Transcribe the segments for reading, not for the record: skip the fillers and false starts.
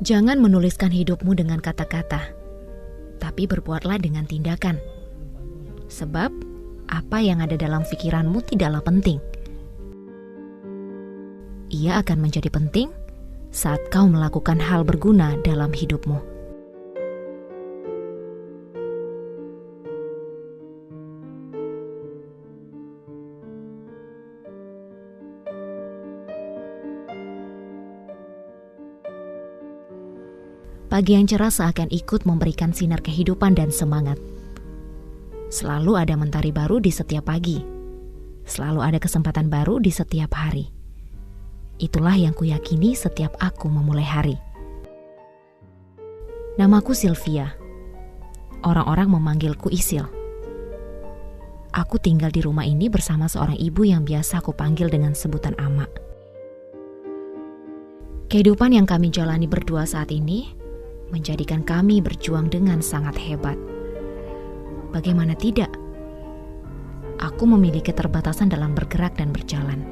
Jangan menuliskan hidupmu dengan kata-kata, tapi berbuatlah dengan tindakan. Sebab apa yang ada dalam pikiranmu tidaklah penting. Ia akan menjadi penting saat kau melakukan hal berguna dalam hidupmu. Pagi yang cerah seakan ikut memberikan sinar kehidupan dan semangat. Selalu ada mentari baru di setiap pagi. Selalu ada kesempatan baru di setiap hari. Itulah yang kuyakini setiap aku memulai hari. Namaku Sylvia. Orang-orang memanggilku Isil. Aku tinggal di rumah ini bersama seorang ibu yang biasa aku panggil dengan sebutan Ama. Kehidupan yang kami jalani berdua saat ini menjadikan kami berjuang dengan sangat hebat. Bagaimana tidak? Aku memiliki keterbatasan dalam bergerak dan berjalan.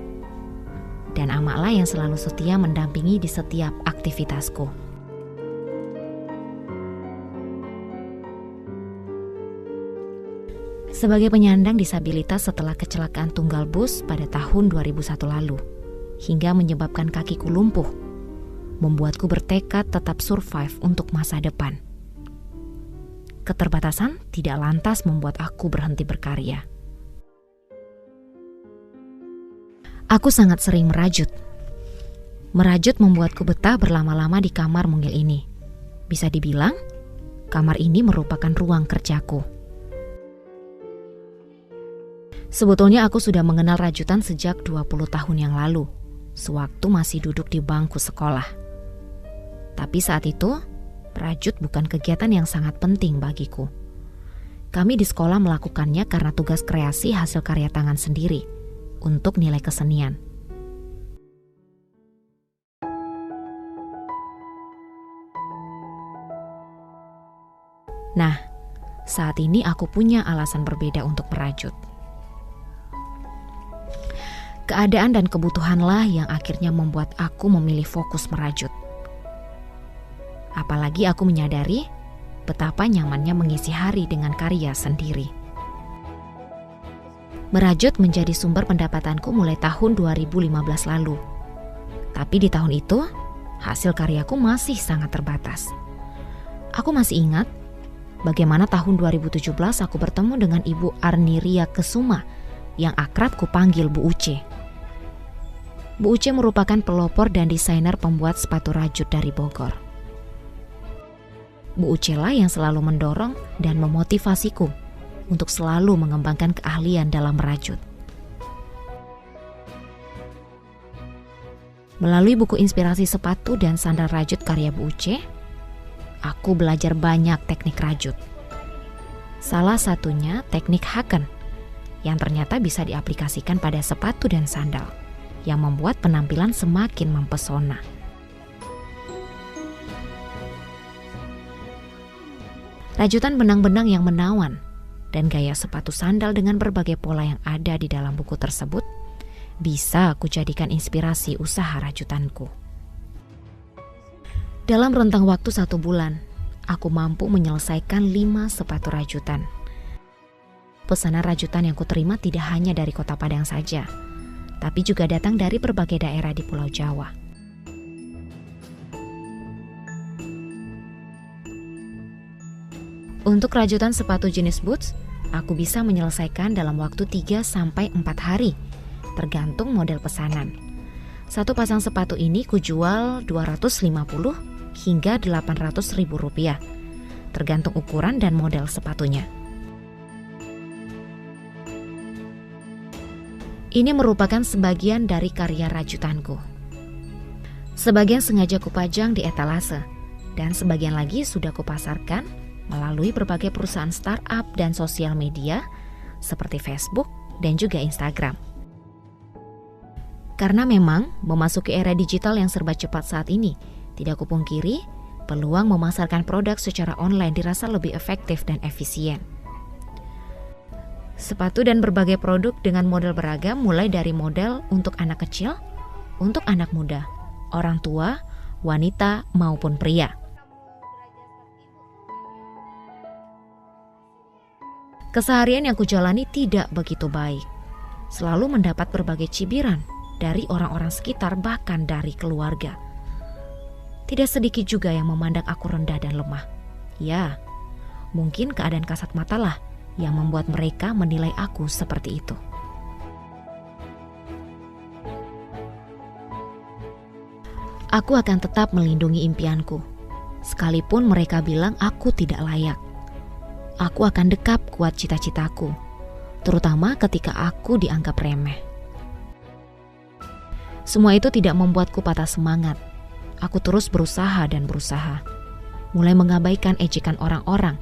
Dan Ama lah yang selalu setia mendampingi di setiap aktivitasku. Sebagai penyandang disabilitas setelah kecelakaan tunggal bus pada tahun 2001 lalu, hingga menyebabkan kakiku lumpuh, membuatku bertekad tetap survive untuk masa depan. Keterbatasan tidak lantas membuat aku berhenti berkarya. Aku sangat sering merajut. Merajut membuatku betah berlama-lama di kamar mungil ini. Bisa dibilang, kamar ini merupakan ruang kerjaku. Sebetulnya aku sudah mengenal rajutan sejak 20 tahun yang lalu, sewaktu masih duduk di bangku sekolah. Tapi saat itu, rajut bukan kegiatan yang sangat penting bagiku. Kami di sekolah melakukannya karena tugas kreasi hasil karya tangan sendiri, untuk nilai kesenian. Nah, saat ini aku punya alasan berbeda untuk merajut. Keadaan dan kebutuhanlah yang akhirnya membuat aku memilih fokus merajut. Apalagi aku menyadari betapa nyamannya mengisi hari dengan karya sendiri. Merajut menjadi sumber pendapatanku mulai tahun 2015 lalu. Tapi di tahun itu, hasil karyaku masih sangat terbatas. Aku masih ingat bagaimana tahun 2017 aku bertemu dengan Ibu Arniria Kesuma yang akrab kupanggil Bu Uce. Bu Uce merupakan pelopor dan desainer pembuat sepatu rajut dari Bogor. Bu Uce lah yang selalu mendorong dan memotivasiku untuk selalu mengembangkan keahlian dalam merajut. Melalui buku inspirasi sepatu dan sandal rajut karya Bu Uce, aku belajar banyak teknik rajut. Salah satunya teknik Haken, yang ternyata bisa diaplikasikan pada sepatu dan sandal, yang membuat penampilan semakin mempesona. Rajutan benang-benang yang menawan dan gaya sepatu sandal dengan berbagai pola yang ada di dalam buku tersebut bisa aku jadikan inspirasi usaha rajutanku. Dalam rentang waktu 1 bulan, aku mampu menyelesaikan 5 sepatu rajutan. Pesanan rajutan yang kuterima tidak hanya dari Kota Padang saja, tapi juga datang dari berbagai daerah di Pulau Jawa. Untuk rajutan sepatu jenis boots, aku bisa menyelesaikan dalam waktu 3-4 hari, tergantung model pesanan. Satu pasang sepatu ini kujual 250 hingga 800 ribu rupiah, tergantung ukuran dan model sepatunya. Ini merupakan sebagian dari karya rajutanku. Sebagian sengaja kupajang di etalase, dan sebagian lagi sudah kupasarkan melalui berbagai perusahaan startup dan sosial media seperti Facebook dan juga Instagram. Karena memang memasuki era digital yang serba cepat saat ini, tidak kupungkiri peluang memasarkan produk secara online dirasa lebih efektif dan efisien. Sepatu dan berbagai produk dengan model beragam mulai dari model untuk anak kecil, untuk anak muda, orang tua, wanita maupun pria. Keseharian yang kujalani tidak begitu baik. Selalu mendapat berbagai cibiran dari orang-orang sekitar, bahkan dari keluarga. Tidak sedikit juga yang memandang aku rendah dan lemah. Ya, mungkin keadaan kasat matalah yang membuat mereka menilai aku seperti itu. Aku akan tetap melindungi impianku, sekalipun mereka bilang aku tidak layak. Aku akan dekap kuat cita-citaku, terutama ketika aku dianggap remeh. Semua itu tidak membuatku patah semangat. Aku terus berusaha dan berusaha, mulai mengabaikan ejekan orang-orang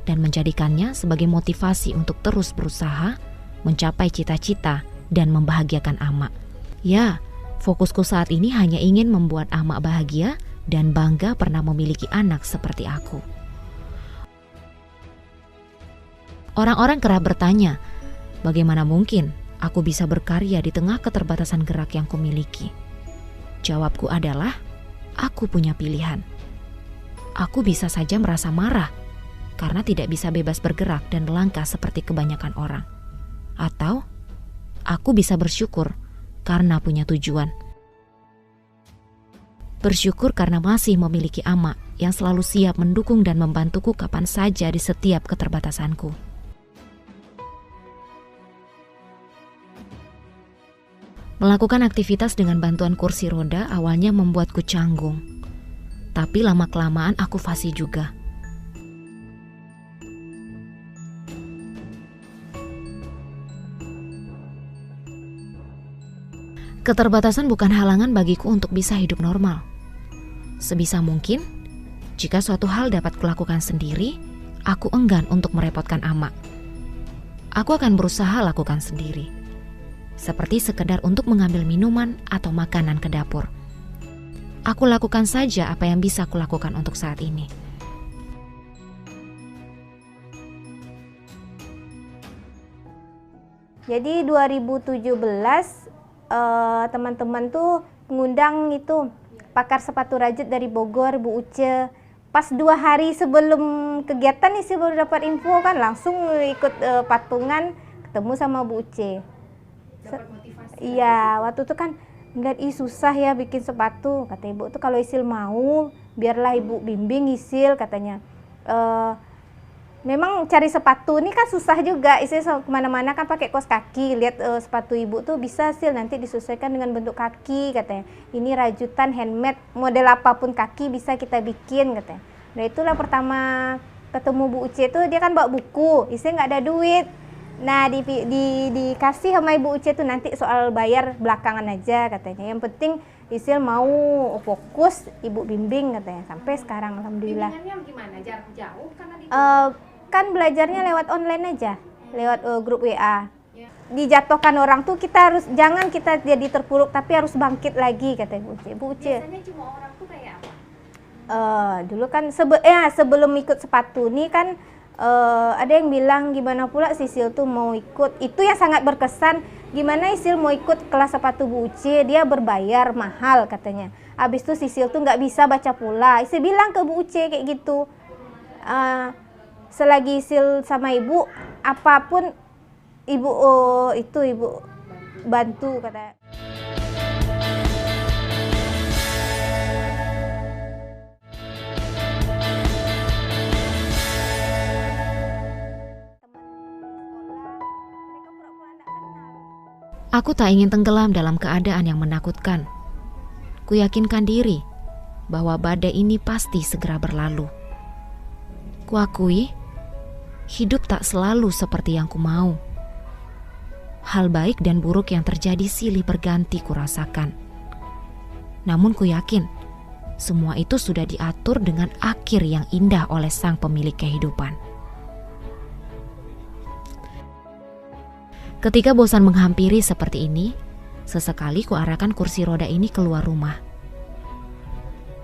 dan menjadikannya sebagai motivasi untuk terus berusaha mencapai cita-cita dan membahagiakan Ama. Ya, fokusku saat ini hanya ingin membuat Ama bahagia dan bangga pernah memiliki anak seperti aku. Orang-orang kerap bertanya, bagaimana mungkin aku bisa berkarya di tengah keterbatasan gerak yang kumiliki? Jawabku adalah, aku punya pilihan. Aku bisa saja merasa marah karena tidak bisa bebas bergerak dan melangkah seperti kebanyakan orang. Atau aku bisa bersyukur karena punya tujuan. Bersyukur karena masih memiliki Ama yang selalu siap mendukung dan membantuku kapan saja di setiap keterbatasanku. Melakukan aktivitas dengan bantuan kursi roda awalnya membuatku canggung. Tapi lama-kelamaan aku fasih juga. Keterbatasan bukan halangan bagiku untuk bisa hidup normal. Sebisa mungkin, jika suatu hal dapat kulakukan sendiri, aku enggan untuk merepotkan Ama. Aku akan berusaha lakukan sendiri. Seperti sekedar untuk mengambil minuman atau makanan ke dapur. Aku lakukan saja apa yang bisa kulakukan untuk saat ini. Jadi 2017 teman-teman tuh mengundang itu pakar sepatu rajut dari Bogor, Bu Uce. Pas 2 hari sebelum kegiatan nih, baru dapat info kan, langsung ikut patungan, ketemu sama Bu Uce. Dapat motivasi. Iya, waktu itu kan ngeliat, susah ya bikin sepatu. Kata ibu tuh, kalau Isil mau, biarlah ibu bimbing Isil, katanya. Memang cari sepatu ini kan susah juga. Isil kemana-mana kan pakai kaos kaki. Lihat sepatu ibu tuh bisa Sil nanti disesuaikan dengan bentuk kaki, katanya. Ini rajutan handmade, model apapun kaki bisa kita bikin, katanya. Nah itulah pertama ketemu Bu Uce tuh, dia kan bawa buku. Isil nggak ada duit. Nah dikasih sama Ibu Uce tuh, nanti soal bayar belakangan aja, katanya. Yang penting Isil mau fokus, ibu bimbing, katanya. Sampai sekarang alhamdulillah. Bimbingannya gimana? Jarak jauh kan belajarnya lewat online aja, lewat grup WA. Dijatuhkan orang tuh jangan kita jadi terpuruk, tapi harus bangkit lagi, kata Bu Uce. Bu Uce. Biasanya cuma orang tuh kayak apa? Dulu kan sebelum ikut sepatu nih kan ada yang bilang gimana pula Sisil tuh mau ikut. Itu yang sangat berkesan, gimana Sisil mau ikut kelas sepatu Bu Uce, dia berbayar mahal katanya. Habis itu Sisil tuh nggak bisa baca pula. Sisil bilang ke Bu Uce kayak gitu. Selagi Sisil sama ibu, apapun ibu ibu bantu, kata. Aku tak ingin tenggelam dalam keadaan yang menakutkan. Kuyakinkan diri bahwa badai ini pasti segera berlalu. Kuakui, hidup tak selalu seperti yang ku mau. Hal baik dan buruk yang terjadi silih berganti kurasakan. Namun ku yakin, semua itu sudah diatur dengan akhir yang indah oleh Sang Pemilik kehidupan. Ketika bosan menghampiri seperti ini, sesekali ku arahkan kursi roda ini keluar rumah.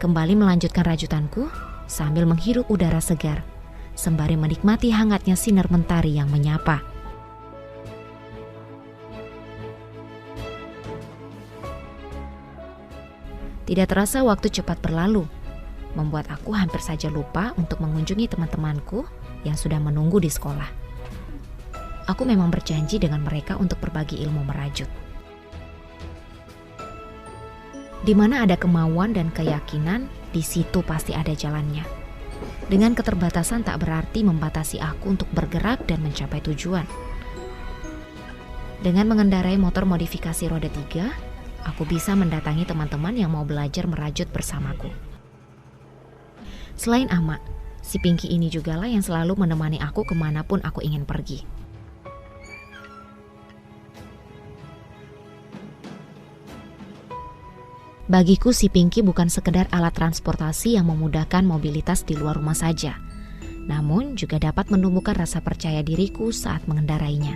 Kembali melanjutkan rajutanku sambil menghirup udara segar, sembari menikmati hangatnya sinar mentari yang menyapa. Tidak terasa waktu cepat berlalu, membuat aku hampir saja lupa untuk mengunjungi teman-temanku yang sudah menunggu di sekolah. Aku memang berjanji dengan mereka untuk berbagi ilmu merajut. Di mana ada kemauan dan keyakinan, di situ pasti ada jalannya. Dengan keterbatasan tak berarti membatasi aku untuk bergerak dan mencapai tujuan. Dengan mengendarai motor modifikasi roda 3, aku bisa mendatangi teman-teman yang mau belajar merajut bersamaku. Selain Ama, si Pinky ini jugalah yang selalu menemani aku kemanapun aku ingin pergi. Bagiku si Pinky bukan sekedar alat transportasi yang memudahkan mobilitas di luar rumah saja, namun juga dapat menumbuhkan rasa percaya diriku saat mengendarainya.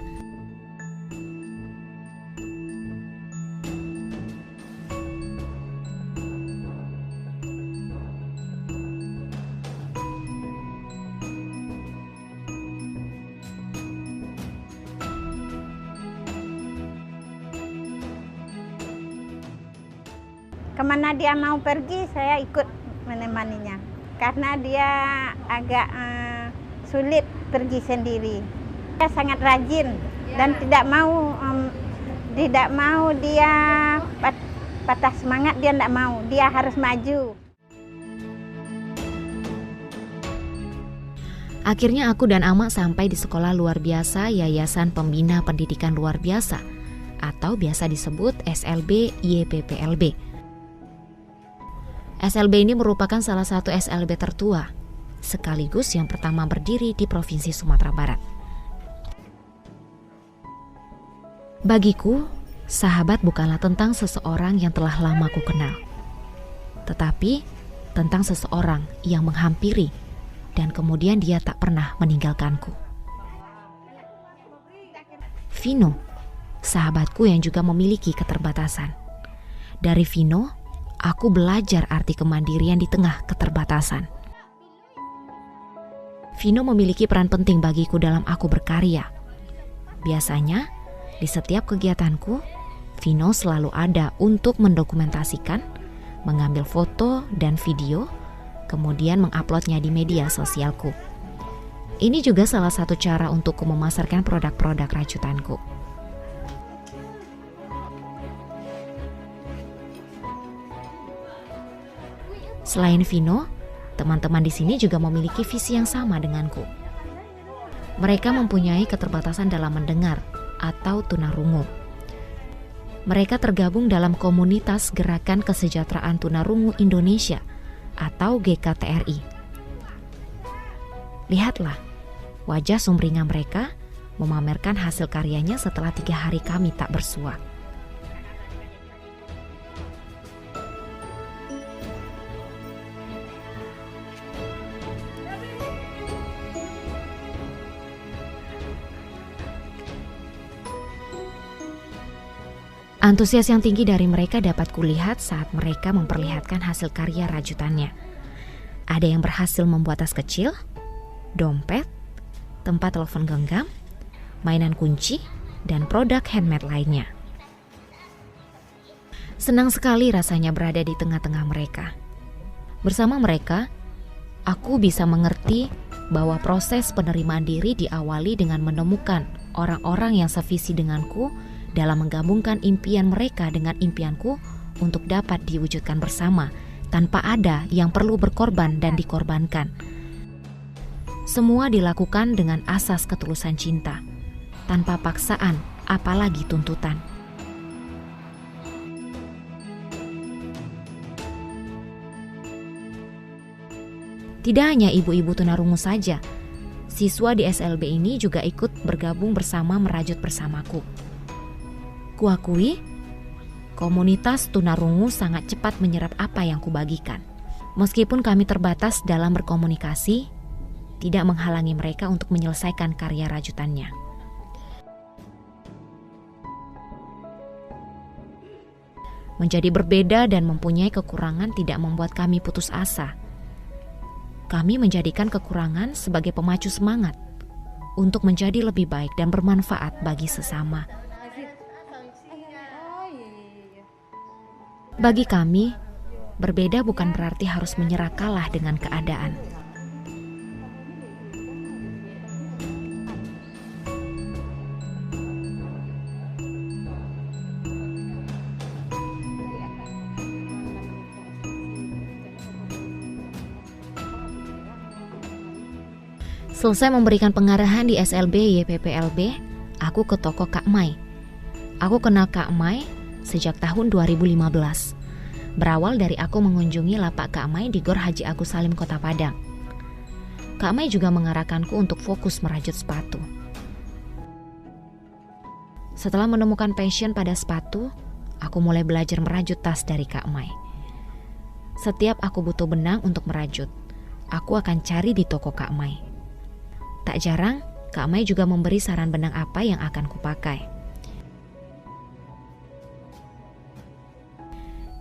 Kemana dia mau pergi, saya ikut menemaninya. Karena dia agak sulit pergi sendiri. Dia sangat rajin dan tidak mau dia patah semangat, dia tidak mau. Dia harus maju. Akhirnya aku dan Ama sampai di sekolah luar biasa Yayasan Pembina Pendidikan Luar Biasa atau biasa disebut SLB YPPLB. SLB ini merupakan salah satu SLB tertua, sekaligus yang pertama berdiri di Provinsi Sumatera Barat. Bagiku, sahabat bukanlah tentang seseorang yang telah lama ku kenal, tetapi tentang seseorang yang menghampiri dan kemudian dia tak pernah meninggalkanku. Vino, sahabatku yang juga memiliki keterbatasan. Dari Vino, aku belajar arti kemandirian di tengah keterbatasan. Vino memiliki peran penting bagiku dalam aku berkarya. Biasanya, di setiap kegiatanku, Vino selalu ada untuk mendokumentasikan, mengambil foto dan video, kemudian menguploadnya di media sosialku. Ini juga salah satu cara untukku memasarkan produk-produk rajutanku. Selain Vino, teman-teman di sini juga memiliki visi yang sama denganku. Mereka mempunyai keterbatasan dalam mendengar atau tunarungu. Mereka tergabung dalam komunitas Gerakan Kesejahteraan Tunarungu Indonesia atau GKTRI. Lihatlah, wajah sumringah mereka memamerkan hasil karyanya setelah 3 hari kami tak bersua. Antusias yang tinggi dari mereka dapat kulihat saat mereka memperlihatkan hasil karya rajutannya. Ada yang berhasil membuat tas kecil, dompet, tempat telepon genggam, mainan kunci, dan produk handmade lainnya. Senang sekali rasanya berada di tengah-tengah mereka. Bersama mereka, aku bisa mengerti bahwa proses penerimaan diri diawali dengan menemukan orang-orang yang sevisi denganku dalam menggabungkan impian mereka dengan impianku untuk dapat diwujudkan bersama tanpa ada yang perlu berkorban dan dikorbankan. Semua dilakukan dengan asas ketulusan cinta, tanpa paksaan apalagi tuntutan. Tidak hanya ibu-ibu tunarungu saja, siswa di SLB ini juga ikut bergabung bersama merajut bersamaku. Kuakui, komunitas tunarungu sangat cepat menyerap apa yang kubagikan. Meskipun kami terbatas dalam berkomunikasi, tidak menghalangi mereka untuk menyelesaikan karya rajutannya. Menjadi berbeda dan mempunyai kekurangan tidak membuat kami putus asa. Kami menjadikan kekurangan sebagai pemacu semangat untuk menjadi lebih baik dan bermanfaat bagi sesama. Bagi kami, Berbeda bukan berarti harus menyerah kalah dengan keadaan. Selesai memberikan pengarahan di SLB YPPLB, aku ke toko Kak Mai. Aku kenal Kak Mai sejak tahun 2015. Berawal dari aku mengunjungi lapak Kak Mai di Gor Haji Agus Salim, Kota Padang. Kak Mai juga mengarahkanku untuk fokus merajut sepatu. Setelah menemukan passion pada sepatu, aku mulai belajar merajut tas dari Kak Mai. Setiap aku butuh benang untuk merajut, aku akan cari di toko Kak Mai. Tak jarang, Kak Mai juga memberi saran benang apa yang akan kupakai.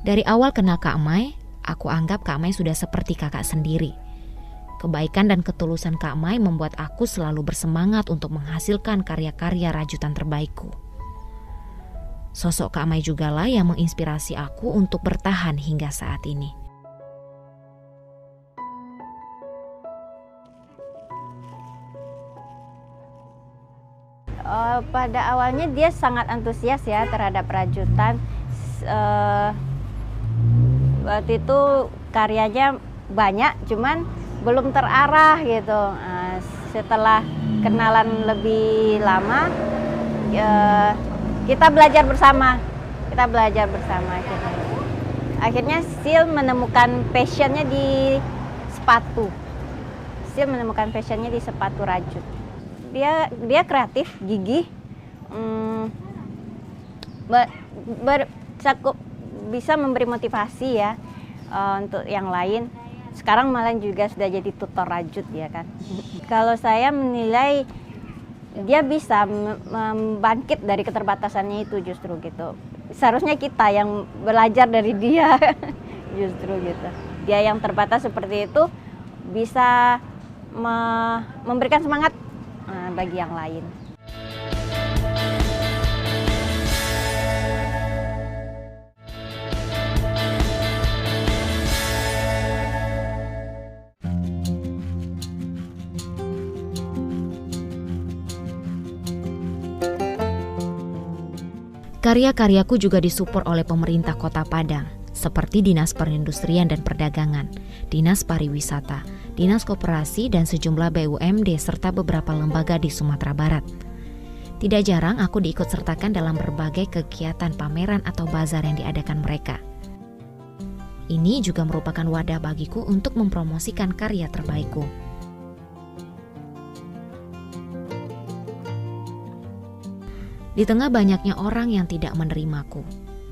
Dari awal kenal Kak Mai, aku anggap Kak Mai sudah seperti kakak sendiri. Kebaikan dan ketulusan Kak Mai membuat aku selalu bersemangat untuk menghasilkan karya-karya rajutan terbaikku. Sosok Kak Mai jugalah yang menginspirasi aku untuk bertahan hingga saat ini. Pada awalnya dia sangat antusias ya terhadap rajutan. Waktu itu karyanya banyak, cuman belum terarah gitu. Setelah kenalan lebih lama, kita belajar bersama. Akhirnya Sil menemukan passionnya di sepatu rajut. Dia kreatif, gigih, bisa memberi motivasi ya untuk yang lain. Sekarang malah juga sudah jadi tutor rajut ya kan. Kalau saya menilai dia bisa membangkit dari keterbatasannya itu justru gitu. Seharusnya kita yang belajar dari dia justru gitu. Dia yang terbatas seperti itu bisa memberikan semangat bagi yang lain. Karya-karyaku juga disupport oleh pemerintah Kota Padang, seperti Dinas Perindustrian dan Perdagangan, Dinas Pariwisata, Dinas Koperasi, dan sejumlah BUMD serta beberapa lembaga di Sumatera Barat. Tidak jarang aku diikut sertakan dalam berbagai kegiatan pameran atau bazar yang diadakan mereka. Ini juga merupakan wadah bagiku untuk mempromosikan karya terbaikku. Di tengah banyaknya orang yang tidak menerimaku,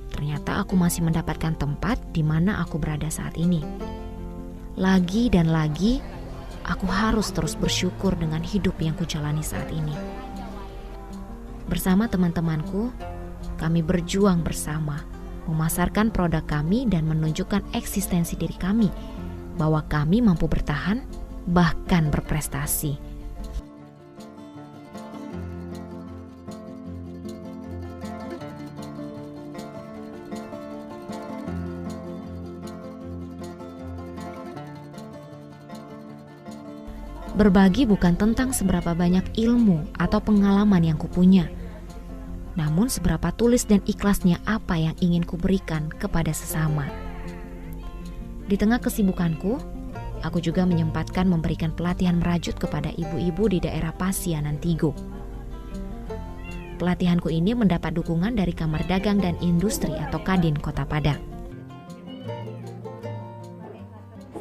ternyata aku masih mendapatkan tempat di mana aku berada saat ini. Lagi dan lagi, aku harus terus bersyukur dengan hidup yang kujalani saat ini. Bersama teman-temanku, kami berjuang bersama, memasarkan produk kami dan menunjukkan eksistensi diri kami, bahwa kami mampu bertahan, bahkan berprestasi. Berbagi bukan tentang seberapa banyak ilmu atau pengalaman yang kupunya, namun seberapa tulis dan ikhlasnya apa yang ingin kuberikan kepada sesama. Di tengah kesibukanku, aku juga menyempatkan memberikan pelatihan merajut kepada ibu-ibu di daerah Pasianan Tigo. Pelatihanku ini mendapat dukungan dari Kamar Dagang dan Industri atau Kadin Kota Padang.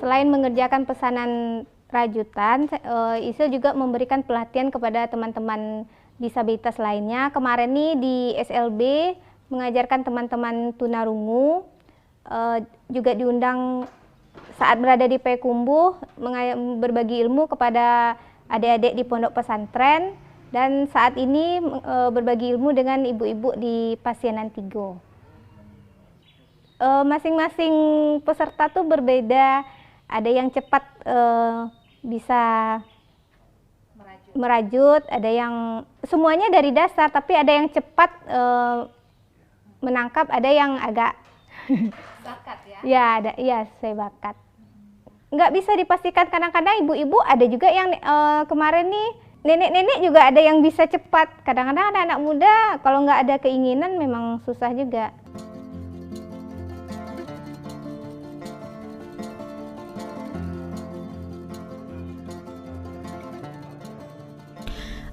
Selain mengerjakan pesanan rajutan, Isil juga memberikan pelatihan kepada teman-teman disabilitas lainnya. Kemarin nih di SLB mengajarkan teman-teman tunarungu, juga diundang saat berada di Payakumbuh berbagi ilmu kepada adik-adik di pondok pesantren, dan saat ini berbagi ilmu dengan ibu-ibu di Pasianan Tigo. Masing-masing peserta tuh berbeda. Ada yang cepat bisa merajut, ada yang semuanya dari dasar, tapi ada yang cepat menangkap, ada yang agak Bakat ya? Ya ada, iya sesuai bakat. Nggak bisa dipastikan, kadang-kadang ibu-ibu ada juga yang kemarin nih nenek-nenek juga ada yang bisa cepat. Kadang-kadang ada anak muda kalau nggak ada keinginan memang susah juga.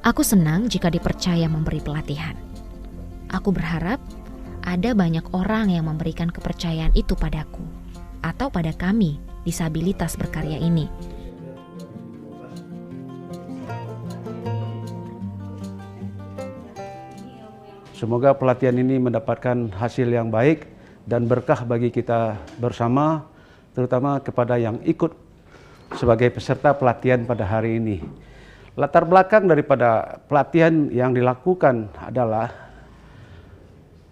Aku senang jika dipercaya memberi pelatihan. Aku berharap ada banyak orang yang memberikan kepercayaan itu padaku atau pada kami disabilitas berkarya ini. Semoga pelatihan ini mendapatkan hasil yang baik dan berkah bagi kita bersama, terutama kepada yang ikut sebagai peserta pelatihan pada hari ini. Latar belakang daripada pelatihan yang dilakukan adalah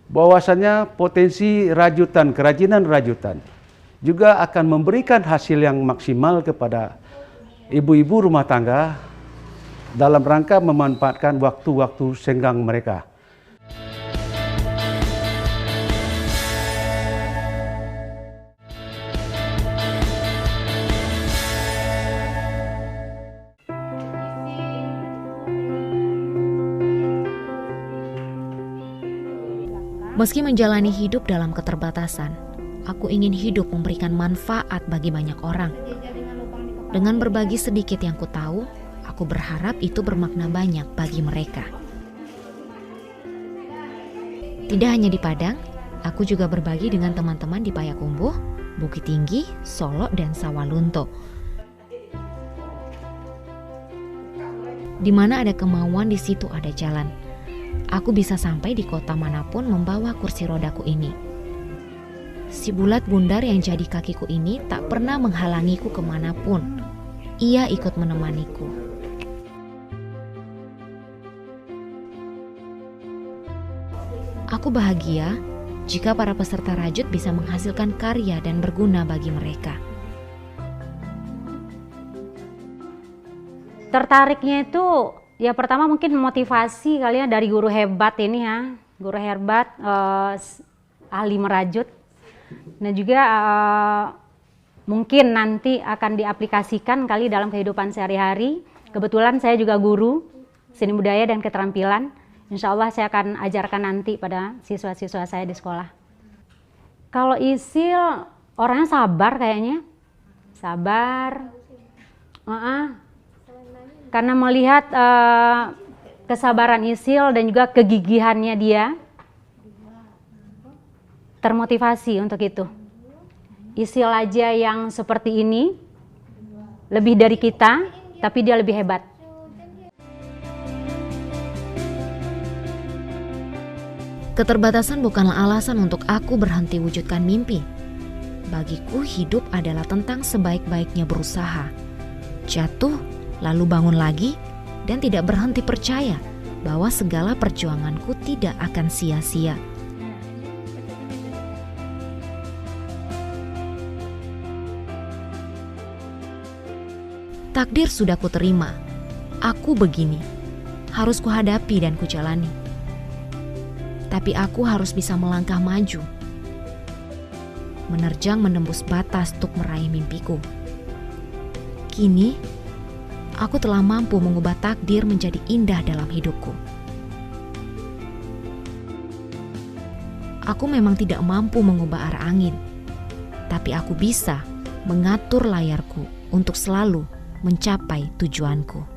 bahwasannya potensi rajutan, kerajinan rajutan juga akan memberikan hasil yang maksimal kepada ibu-ibu rumah tangga dalam rangka memanfaatkan waktu-waktu senggang mereka. Meski menjalani hidup dalam keterbatasan, aku ingin hidup memberikan manfaat bagi banyak orang. Dengan berbagi sedikit yang ku tahu, aku berharap itu bermakna banyak bagi mereka. Tidak hanya di Padang, aku juga berbagi dengan teman-teman di Payakumbuh, Bukit Tinggi, Solo, dan Sawalunto. Di mana ada kemauan, di situ ada jalan. Aku bisa sampai di kota manapun membawa kursi rodaku ini. Si bulat bundar yang jadi kakiku ini tak pernah menghalangiku kemanapun. Ia ikut menemaniku. Aku bahagia jika para peserta rajut bisa menghasilkan karya dan berguna bagi mereka. Tertariknya itu ya pertama mungkin motivasi kali ya dari guru hebat ini ya, guru hebat ahli merajut. Dan juga mungkin nanti akan diaplikasikan kali dalam kehidupan sehari-hari. Kebetulan saya juga guru seni budaya dan keterampilan. Insya Allah saya akan ajarkan nanti pada siswa-siswa saya di sekolah. Kalau Isil orangnya sabar kayaknya, sabar. Karena melihat kesabaran Isil dan juga kegigihannya dia, termotivasi untuk itu. Isil aja yang seperti ini, lebih dari kita, tapi dia lebih hebat. Keterbatasan bukanlah alasan untuk aku berhenti wujudkan mimpi. Bagiku hidup adalah tentang sebaik-baiknya berusaha. Jatuh, lalu bangun lagi, dan tidak berhenti percaya bahwa segala perjuanganku tidak akan sia-sia. Takdir sudah kuterima. Aku begini, harus kuhadapi dan kujalani. Tapi aku harus bisa melangkah maju, menerjang menembus batas untuk meraih mimpiku. Kini, aku telah mampu mengubah takdir menjadi indah dalam hidupku. Aku memang tidak mampu mengubah arah angin, tapi aku bisa mengatur layarku untuk selalu mencapai tujuanku.